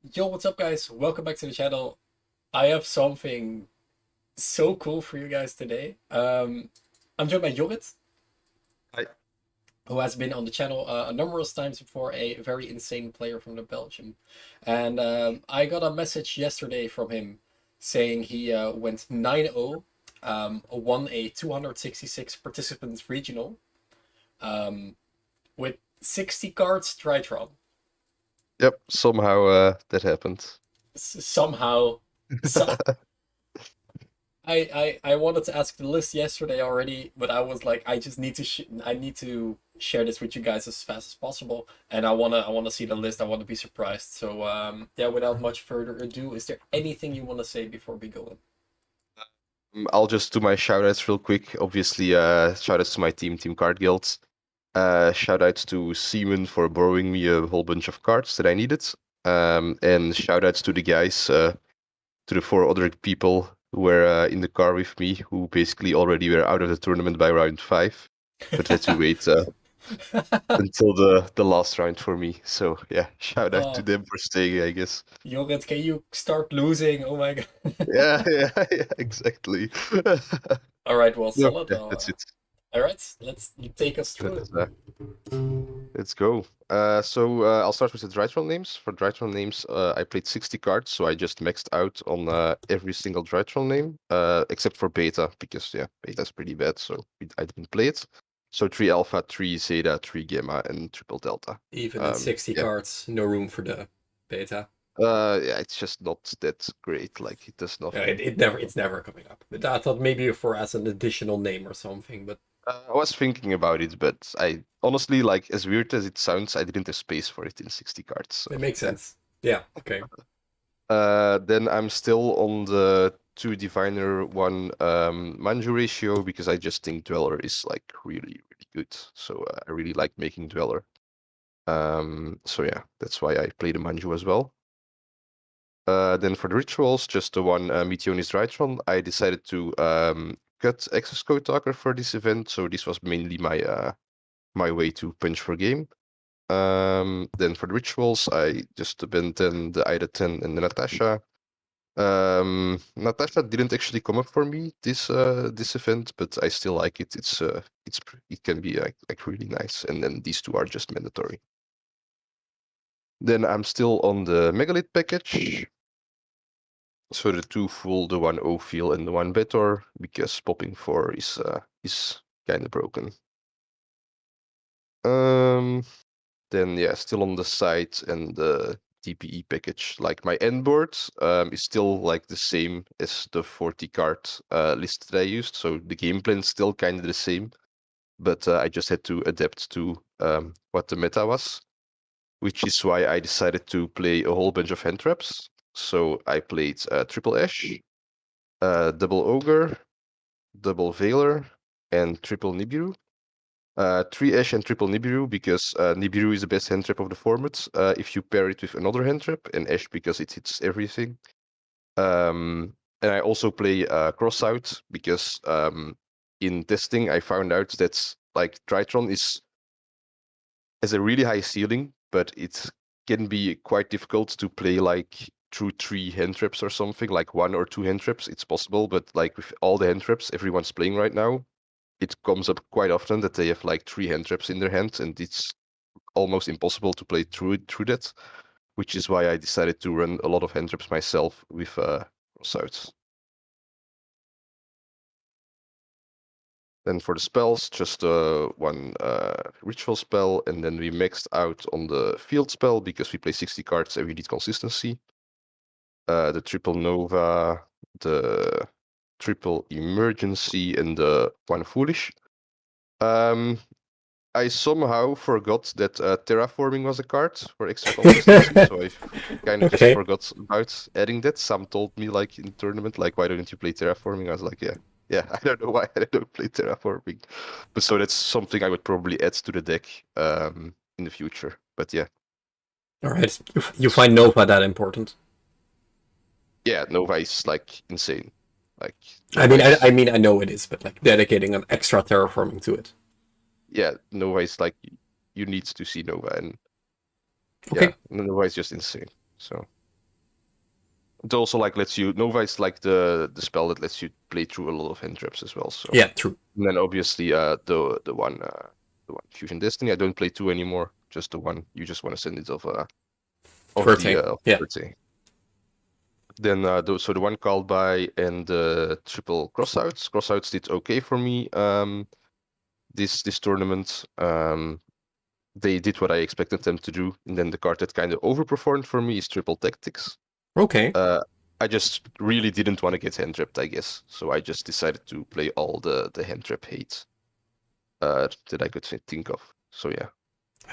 Yo, what's up, guys? Welcome back to the channel. I have something so cool for you guys today. I'm joined by Jorrit, Hi. who has been on the channel a number of times before, a very insane player from the Belgium. And I got a message yesterday from him saying he went 9-0, won a 266 participants regional um, with 60 cards Drytron. Yep, somehow that happened. Somehow. So, I wanted to ask the list yesterday already, but I was like, I just need to I need to share this with you guys as fast as possible, and I wanna see the list. I want to be surprised. So yeah, without much further ado, is there anything you want to say before we go in? I'll just do my shoutouts real quick. Obviously, shoutouts to my Team Card Guild. Shoutouts to Seaman for borrowing me a whole bunch of cards that I needed. And shoutouts to the guys, to the four other people who were in the car with me, who basically already were out of the tournament by round 5, but had to wait until the last round for me. So yeah, shout out to Oh, them for staying, I guess. Jorrit, can you start losing? Oh my god. Yeah, yeah, yeah, exactly. All right, well, No, solid. yeah, Well, that's it. all right, let's take us through But, it. let's go. I'll start with the Drytron names. For Drytron names, I played 60 cards, so I just maxed out on every single Drytron name, except for Beta, because yeah, Beta's pretty bad, so I didn't play it. So 3 Alpha, 3 Zeta, 3 Gamma, and triple Delta. Even in 60 Yeah. cards, no room for the beta. Yeah, it's just not that great. Like it does Yeah, nothing. it's never coming up. But I thought maybe for as an additional name or something. But I was thinking about it, but I honestly, like, as weird as it sounds, I didn't have space for it in 60 cards. So it makes yeah. sense. Yeah. Okay. Then I'm still on the two diviner one Manju ratio because I just think Dweller is like really good. So I really like making Dweller. So yeah, that's why I play the Manju as well. Then for the rituals, just the one Meteonis Drytron, I decided to cut access code talker for this event. So this was mainly my way to punch for game. Then for the rituals, I just bent in the Ida 10 and the Natasha. Natasha didn't actually come up for me this event, but I still like it. It can be like really nice, and then these two are just mandatory. Then I'm still on the Megalith package. So the two full, the one O feel and the one Betor, because popping 4 is kind of broken. Then yeah, still on the site and the TPE package. Like my end board is still like the same as the 40 card list that I used. So the game plan is still kind of the same, but I just had to adapt to what the meta was, which is why I decided to play a whole bunch of hand traps. So I played Triple Ash, Double Ogre, Double Veiler, and Triple Nibiru. 3 Ash and triple Nibiru because Nibiru is the best hand trap of the format if you pair it with another hand trap, and Ash because it hits everything. And I also play Cross Out because in testing I found out that like Drytron has a really high ceiling, but it can be quite difficult to play like through 3 hand traps or something, like 1 or 2 hand traps. It's possible, but like with all the hand traps everyone's playing right now, it comes up quite often that they have like 3 hand traps in their hand, and it's almost impossible to play through that, which is why I decided to run a lot of hand traps myself with crossouts. Then for the spells, just one ritual spell, and then we maxed out on the field spell because we play 60 cards and we need consistency. The triple nova, the triple emergency, and the one foolish. Um, I somehow forgot that terraforming was a card for extra consistency, so I kind of just Okay. forgot about adding that. Some told me like in the tournament, like, why don't you play terraforming? I was like, yeah, I don't know why I don't play terraforming, but so that's something I would probably add to the deck in the future. But yeah, All right. You find Nova that important? yeah, Nova is like insane. Like I Nova mean, I is mean, I know it is, but like dedicating an extra terraforming to it. yeah, Nova is like you need to see Nova, and yeah, Okay. Nova is just insane. So. It also like lets you Nova is like the spell that lets you play through a lot of hand traps as well. So Yeah, true. and then obviously the one Fusion Destiny. I don't play two anymore. Just the one. You just want to send it Verte. of the Yeah. birthday. Then so the one called by and the triple crossouts. Crossouts did okay for me. This tournament. They did what I expected them to do, and then the card that kind of overperformed for me is triple tactics. Okay. I just really didn't want to get hand trapped, I guess. So I just decided to play all the hand trap hate that I could think of. So yeah.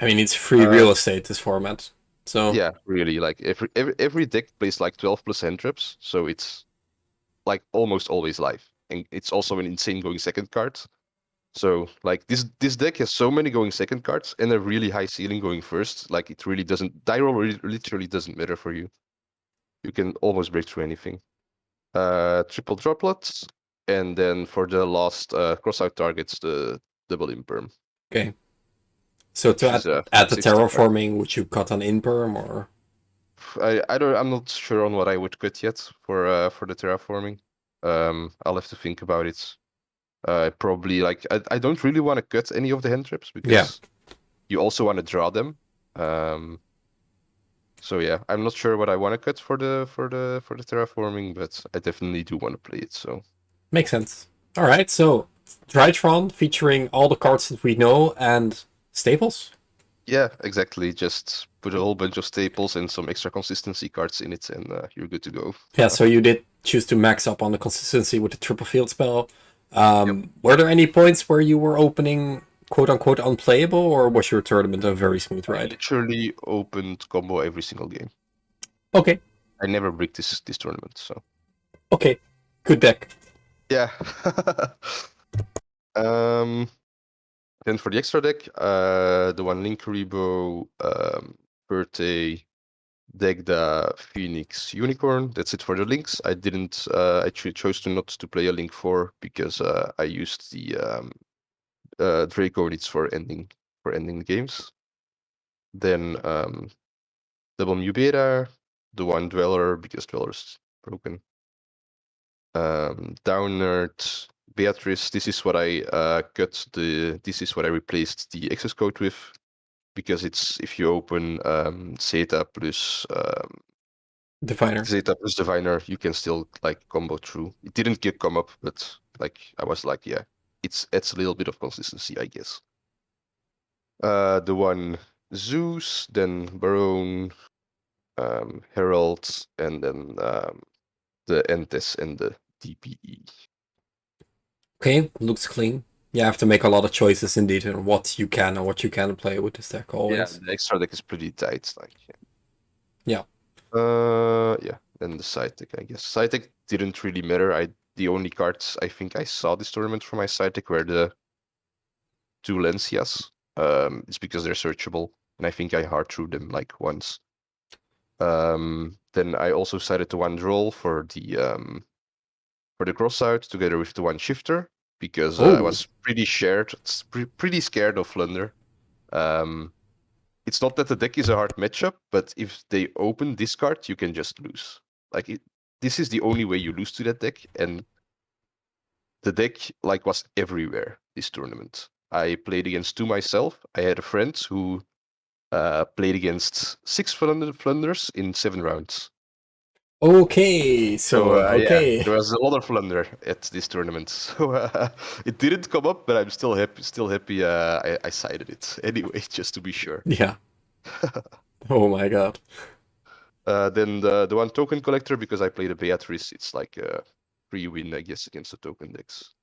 I mean, it's free Uh, real estate, this format. So, yeah, really. Like every deck plays like 12 plus hand traps, so it's like almost always live, and it's also an insane going second card. So like this deck has so many going second cards and a really high ceiling going first. Like it really doesn't die roll literally doesn't matter for you. You can almost break through anything. Triple droplets, and then for the last crossout targets, the double imperm, okay. So to which is add the 65. terraforming, would you cut an imperm or? I'm not sure on what I would cut yet for the terraforming. I'll have to think about it. Probably like I don't really want to cut any of the hand traps Yeah, because you also want to draw them. Um, so yeah, I'm not sure what I want to cut for the terraforming, but I definitely do want to play it. So makes sense. All right, so Drytron featuring all the cards that we know and staples. yeah, exactly. Just put a whole bunch of staples and some extra consistency cards in it, and you're good to go. Yeah, so you did choose to max up on the consistency with the triple field spell. Yep. Were there any points where you were opening quote unquote unplayable, or was your tournament a very smooth I ride? literally opened combo every single game. Okay, I never bricked this tournament, so okay, good deck. yeah. um, then for the extra deck, the one Link Rebo, Birthday, Degda, Phoenix, Unicorn. That's it for the links. I didn't. I chose to not to play a Link 4 because I used the Draco needs for ending the games. Then double Mubera, the one Dweller because Dweller's broken. Downerd, Beatrice. This is what I This is what I replaced the access code with because it's if you open Diviner. Zeta plus Diviner, you can still like combo through. It didn't get come up, but like I was like, yeah, it's a little bit of consistency, I guess. The one Zeus, then Baron, Herald, and then the Entes and the DPE. Okay, looks clean. You have to make a lot of choices indeed on what you can and what you can play with this deck Yeah, always. the extra deck is pretty tight. Like, Yeah. yeah. Then the side deck, I guess. Side deck didn't really matter. The only cards I think I saw this tournament for my side deck were the two Lencias. It's because they're searchable, and I think I hard threw them like once. Then I also sided to one roll for the crossout together with the one shifter because I Oh, was pretty scared of Flunder. It's not that the deck is a hard matchup, but if they open this card, you can just lose. This is the only way you lose to that deck, and the deck like was everywhere this tournament. I played against two myself. I had a friend who played against 6 Flunders in 7 rounds. okay. So, So yeah, okay. there was a lot of Flunder at this tournament. So it didn't come up, but I'm still happy. I sided it anyway, just to be sure. Yeah. Oh my god. Then the one token collector, because I played a Beatrice, it's like a free win, I guess, against the token decks.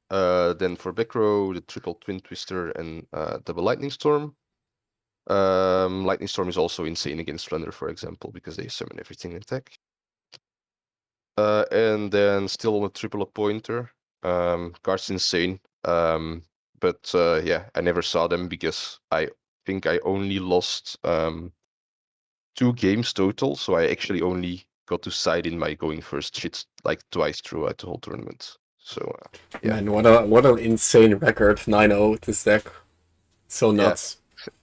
Then for back row, the triple twin twister and double lightning storm. Lightning storm is also insane against Flunder, for example, because they summon everything in attack. And then still on a triple pointer. Card's insane. But yeah, I never saw them because I think I only lost 2 games total, so I actually only got to side in my going first shit like twice throughout the whole tournament. So yeah, Man, what an insane record. 9-0 with this deck. So yeah, nuts.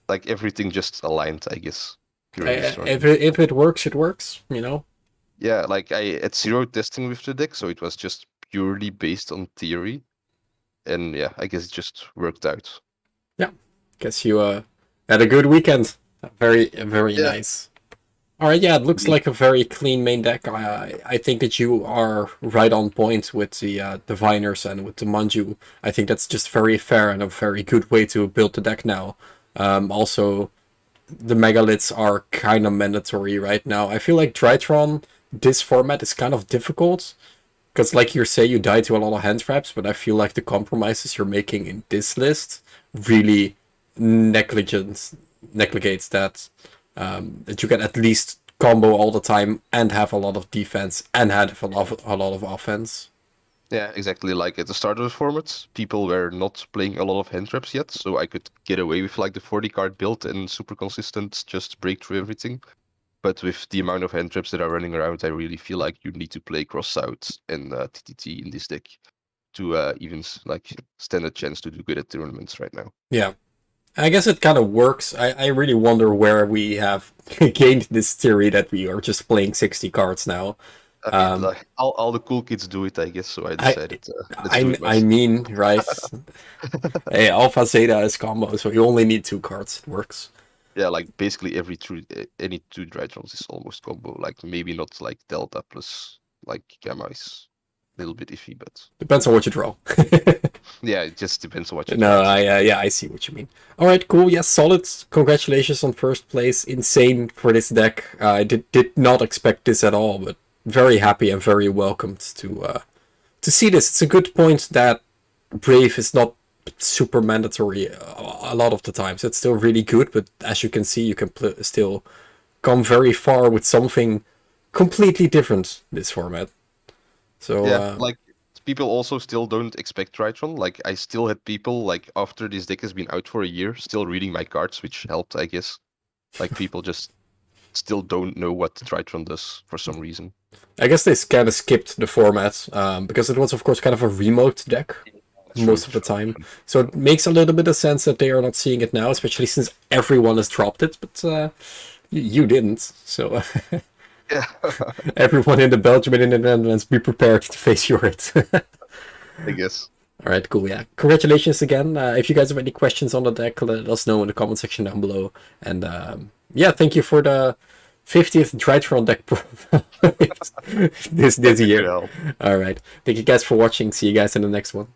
like everything just aligned, I guess. really strong. If it works, it works. You know. Yeah, like I had zero testing with the deck, so it was just purely based on theory. And yeah, I guess it just worked out. Yeah. Guess you had a good weekend. Very Yeah. nice. All right, yeah, it looks Indeed. like a very clean main deck. I think that you are right on point with the diviners and with the manju. I think that's just very fair and a very good way to build the deck now. Also, the megaliths are kind of mandatory right now. I feel like Drytron, this format is kind of difficult because, like you say, you die to a lot of hand traps, but I feel like the compromises you're making in this list really neglegates that that you can at least combo all the time and have a lot of defense and have a lot of offense. Yeah, exactly. Like at the start of the format, people were not playing a lot of hand traps yet, so I could get away with like the 40 card build and super consistent, just break through everything. But with the amount of hand traps that are running around, I really feel like you need to play cross out and TTT in this deck to even like stand a chance to do good at tournaments right now. Yeah. I guess it kind of works. I really wonder where we have gained this theory that we are just playing 60 cards now. I mean, like all the cool kids do it, I guess. So I I decided let's do it I myself. mean, right? Hey, Alpha Zeta is combo, so you only need 2 cards. It works. Yeah, like basically any two Drytrons is almost combo. Like maybe not like Delta plus like Gamma is a little bit iffy, but Depends on what you draw. yeah, it just depends on what you No, draw. yeah, I see what you mean. All right, cool. Yes, solid. Congratulations on first place. Insane for this deck. I did not expect this at all, but very happy and very welcomed to see this. It's a good point that Brave is not super mandatory a lot of the times. It's still really good, but as you can see, you can still come very far with something completely different this format. So Yeah, like people also still don't expect Drytron. Like I still had people like after this deck has been out for a year, still reading my cards, which helped, I guess. Like people just still don't know what Drytron does for some reason. I guess they kind of skipped the format because it was, of course, kind of a remote deck True, most of the time. So it makes a little bit of sense that they are not seeing it now, especially since everyone has dropped it, but you didn't. So Yeah. everyone in the Belgium and in the Netherlands, be prepared to face Jorrit. I guess. All right, cool. Yeah, congratulations again. If you guys have any questions on the deck, let us know in the comment section down below. And yeah, thank you for the 50th Drytron deck this Thank you for year. your help. All right, thank you guys for watching. See you guys in the next one.